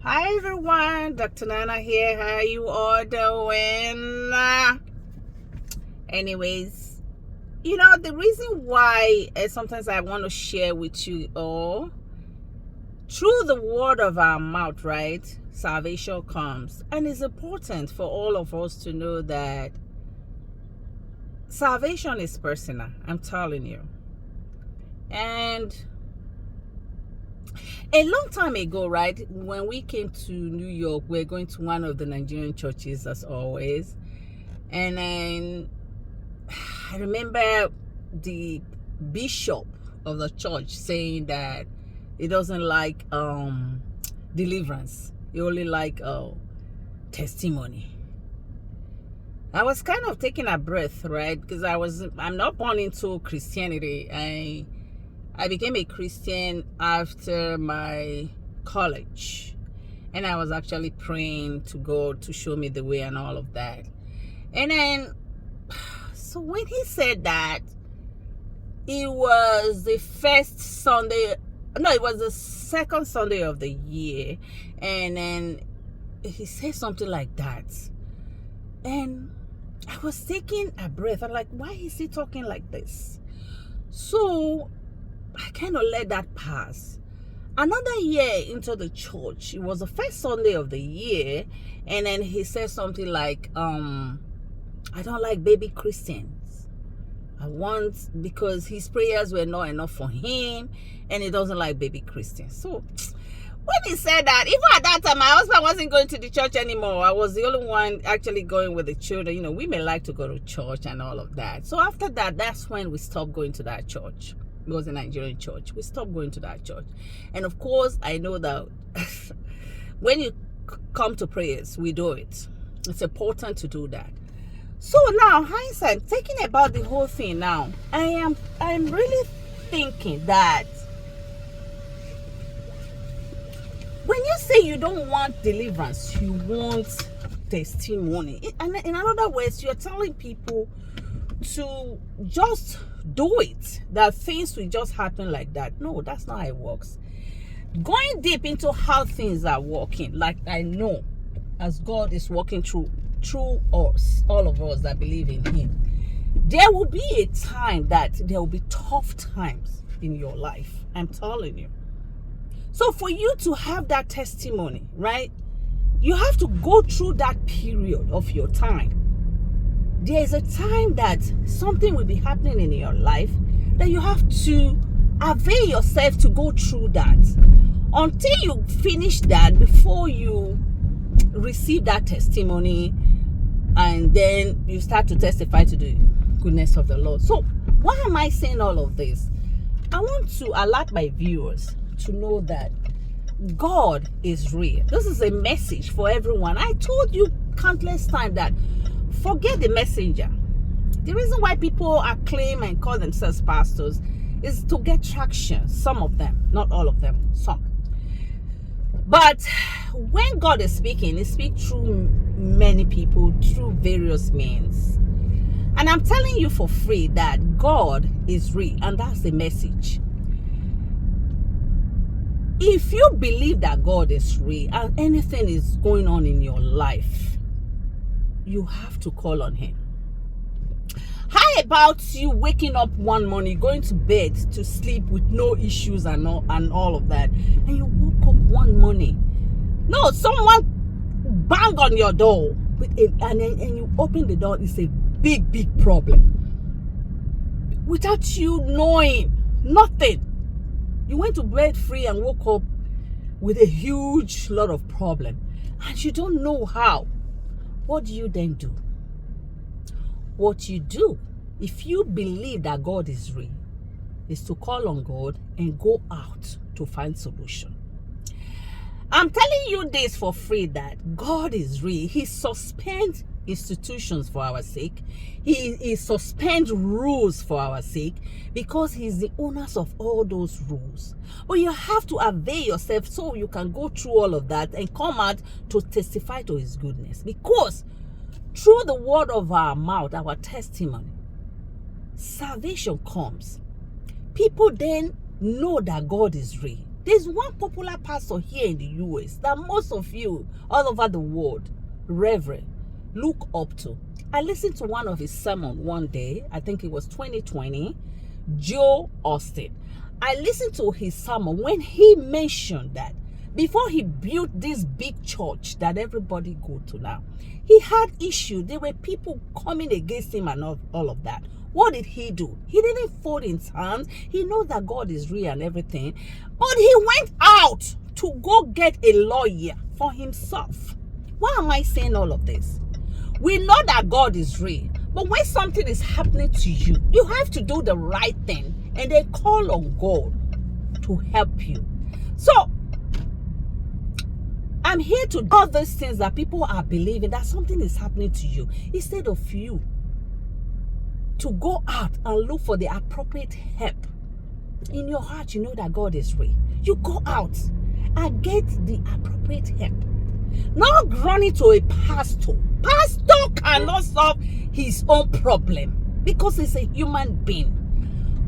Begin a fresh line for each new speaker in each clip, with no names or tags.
Hi everyone, Dr. Nana here. How you all doing? Anyways, the reason why sometimes I want to share with you all, through the word of our mouth, right? Salvation comes. And it's important for all of us to know that salvation is personal. I'm telling you. And a long time ago, right, when we came to New York, we're going to one of the Nigerian churches as always. And then I remember the bishop of the church saying that he doesn't like deliverance. He only like testimony. I was kind of taking a breath, right? Because I'm not born into Christianity. I became a Christian after my college, and I was actually praying to God to show me the way and all of that. And then, so when he said that, it was the first Sunday, no, it was the second Sunday of the year, and then he said something like that, and I was taking a breath. I'm like, why is he talking like this? So I kind of let that pass. Another year into the church, it was the first Sunday of the year, and then he said something like, I don't like baby Christians. Because his prayers were not enough for him, and he doesn't like baby Christians. So when he said that, even at that time, my husband wasn't going to the church anymore. I was the only one actually going with the children. We may like to go to church and all of that. So after that, that's when we stopped going to that church. It was a Nigerian church. We stopped going to that church. And of course, I know that when you come to prayers, we do it. It's important to do that. So now, hindsight, thinking about the whole thing now, I'm really thinking that when you say you don't want deliverance, you want testimony. And in other words, you're telling people to just do it, that things will just happen like that. No, that's not how it works. Going deep into how things are working, like I know as God is working through us, all of us that believe in him, there will be a time that there will be tough times in your life. I'm telling you. So for you to have that testimony, right, you have to go through that period of your time. There is a time that something will be happening in your life that you have to avail yourself to go through that until you finish that, before you receive that testimony, and then you start to testify to the goodness of the Lord. So why am I saying all of this? I want to alert my viewers to know that God is real. This is a message for everyone. I told you countless times that forget the messenger. The reason why people acclaim and call themselves pastors is to get traction. Some of them, not all of them, some. But when God is speaking, he speaks through many people, through various means. And I'm telling you for free that God is real, and that's the message. If you believe that God is real and anything is going on in your life, you have to call on him. How about you waking up one morning, going to bed to sleep with no issues and all of that, and you woke up one morning, no, someone bang on your door and you open the door, it's a big problem without you knowing nothing. You went to bed free and woke up with a huge lot of problem, and you don't know how. What do you then do? What you do, if you believe that God is real, is to call on God and go out to find solution. I'm telling you this for free, that God is real. He suspends institutions for our sake. He suspends rules for our sake, because he's the owners of all those rules. But you have to avail yourself so you can go through all of that and come out to testify to his goodness. Because through the word of our mouth, our testimony, salvation comes. People then know that God is real. There's one popular pastor here in the US that most of you all over the world, Reverend, look up to. I listened to one of his sermons one day. I think it was 2020. Joe Austin. I listened to his sermon when he mentioned that before he built this big church that everybody go to now, he had issues. There were people coming against him and all of that. What did he do? He didn't fold his hands. He knows that God is real and everything. But he went out to go get a lawyer for himself. Why am I saying all of this? We know that God is real. But when something is happening to you, you have to do the right thing and then call on God to help you. So, I'm here to do all those things that people are believing that something is happening to you. Instead of you to go out and look for the appropriate help. In your heart, you know that God is real. You go out and get the appropriate help. Not running to a pastor. Pastor cannot solve his own problem because he's a human being.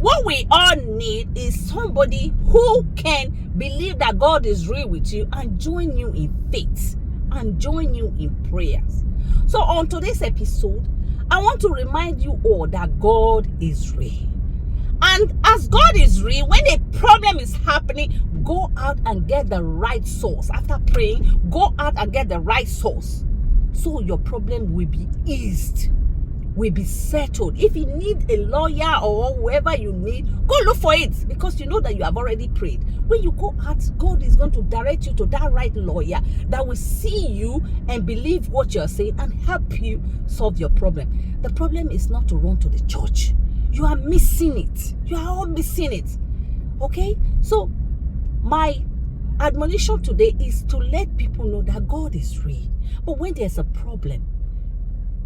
What we all need is somebody who can believe that God is real with you and join you in faith and join you in prayers. So on today's episode, I want to remind you all that God is real. And as God is real, when a problem is happening, go out and get the right source. After praying, go out and get the right source. So your problem will be eased, will be settled. If you need a lawyer or whoever you need, go look for it because you know that you have already prayed. When you go out, God is going to direct you to that right lawyer that will see you and believe what you're saying and help you solve your problem. The problem is not to run to the church. You are missing it. You are all missing it. Okay? So, my admonition today is to let people know that God is real. But when there's a problem,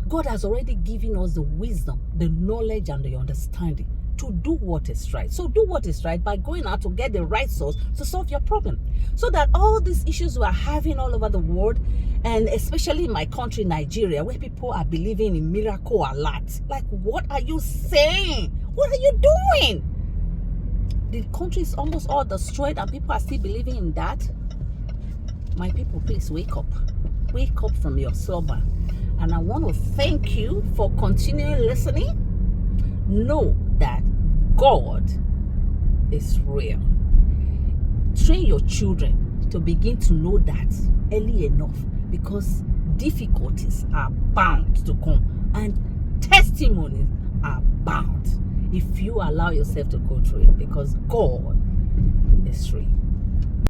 God has already given us the wisdom, the knowledge, and the understanding to do what is right. So do what is right by going out to get the right source to solve your problem. So that all these issues we are having all over the world, and especially in my country, Nigeria, where people are believing in miracle a lot. Like, what are you saying? What are you doing? The country is almost all destroyed and people are still believing in that. My people, please wake up. Wake up from your slumber. And I want to thank you for continuing listening. Know that God is real. Train your children to begin to know that early enough because difficulties are bound to come and testimonies are bound if you allow yourself to go through it because God is real.